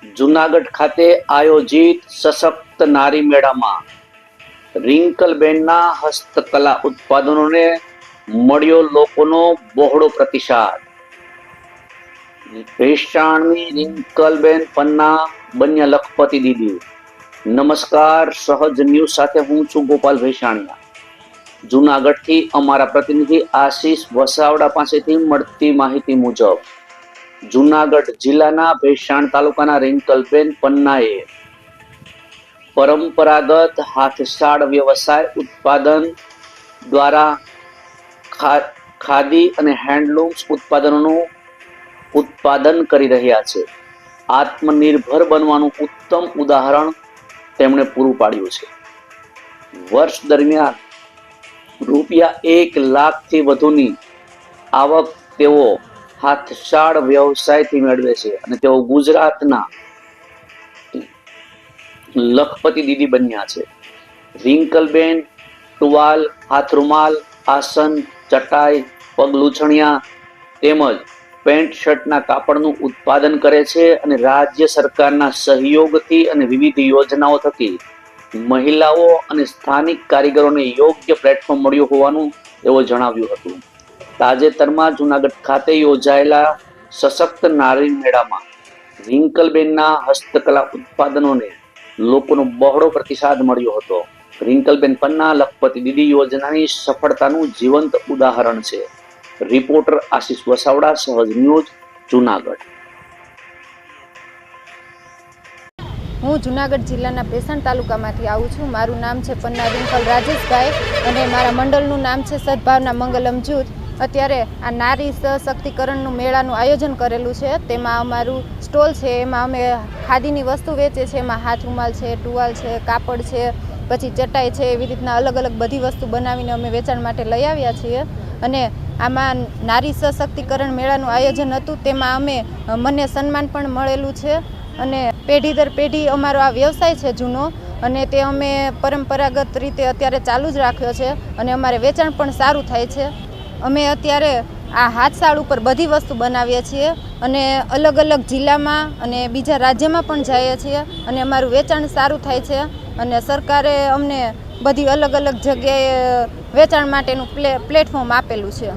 જૂનાગઢ ખાતે આયોજિત સશક્ત નારી મેળામાં રિંકલબેનના હસ્તકલા ઉત્પાદનોને મળ્યો લોકોનો બહોળો પ્રતિસાદ। ભેસાણની રિંકલબેન પન્ના બન્યા લખપતિ દીદી। નમસ્કાર, સહજ ન્યૂઝ સાથે હું છું ગોપાલ ભેસાણિયા। જૂનાગઢથી અમારા પ્રતિનિધિ આશીષ વસાવડા પાસેથી મળતી માહિતી મુજબ જૂનાગઢ જિલ્લાના ભેસાણ તાલુકાના રિંકલબેન પન્નાએ પરંપરાગત હાથશાળ વ્યવસાય ઉત્પાદન દ્વારા ખાદી અને હેન્ડલૂમ્સ ઉત્પાદનોનું ઉત્પાદન કરી રહ્યા છે। આત્મનિર્ભર બનવાનું ઉત્તમ ઉદાહરણ તેમણે પૂરું પાડ્યું છે। વર્ષ દરમિયાન ₹1 લાખથી વધુની આવક તેઓ હાથશાળ વ્યવસાયથી મેળવે છે અને તેઓ ગુજરાતના લખપતિ દીદી બન્યા છે। રિંકલબેન ટુવાલ, હાથરૂમાલ, આસન, ચટાઈ, પગલૂછણિયા તેમજ પેન્ટ શર્ટના કાપડનું ઉત્પાદન કરે છે અને રાજ્ય સરકારના સહયોગથી અને વિવિધ યોજનાઓ થકી મહિલાઓ અને સ્થાનિક કારીગરોને યોગ્ય પ્લેટફોર્મ મળ્યું હોવાનું તેઓ જણાવ્યું હતું। તાજેતરમાં જૂનાગઢ ખાતે યોજાયેલા સશક્ત નારી મેળામાં રિંકલબેનના હસ્તકલા ઉત્પાદનોને લોકોનો બહોળો પ્રતિસાદ મળ્યો હતો। રિંકલબેન પન્ના લખપતિ દીદી યોજનાની સફળતાનું જીવંત ઉદાહરણ છે। રિપોર્ટર આશીષ વસાવડા, સહજ ન્યૂઝ, જૂનાગઢ। હું જૂનાગઢ જિલ્લાના ભેસાણ તાલુકામાંથી આવું છું। મારું નામ છે પન્ના રિંકલ રાજેશભાઈ અને મારા મંડળનું નામ છે સદભાવના મંગલમ જૂથ। અત્યારે આ નારી સશક્તિકરણનું મેળાનું આયોજન કરેલું છે। તેમાં અમારું સ્ટોલ છે, એમાં અમે ખાદીની વસ્તુ વેચીએ છીએ। એમાં હાથરૂમાલ છે, ટુવાલ છે, કાપડ છે, પછી ચટાઈ છે, એવી રીતના અલગ અલગ બધી વસ્તુ બનાવીને અમે વેચાણ માટે લઈ આવ્યા છીએ। અને આમાં નારી સશક્તિકરણ મેળાનું આયોજન હતું, તેમાં મને સન્માન પણ મળેલું છે અને પેઢી દર પેઢી અમારો આ વ્યવસાય છે જૂનો, અને તે અમે પરંપરાગત રીતે અત્યારે ચાલુ જ રાખ્યો છે અને અમારે વેચાણ પણ સારું થાય છે। અમે અત્યારે આ હાથશાળ ઉપર બધી વસ્તુ બનાવીએ છીએ અને અલગ અલગ જિલ્લામાં અને બીજા રાજ્યમાં પણ જઈએ છીએ અને અમારું વેચાણ સારું થાય છે અને સરકારે અમને બધી અલગ અલગ જગ્યાએ વેચાણ માટેનું પ્લેટફોર્મ આપેલું છે।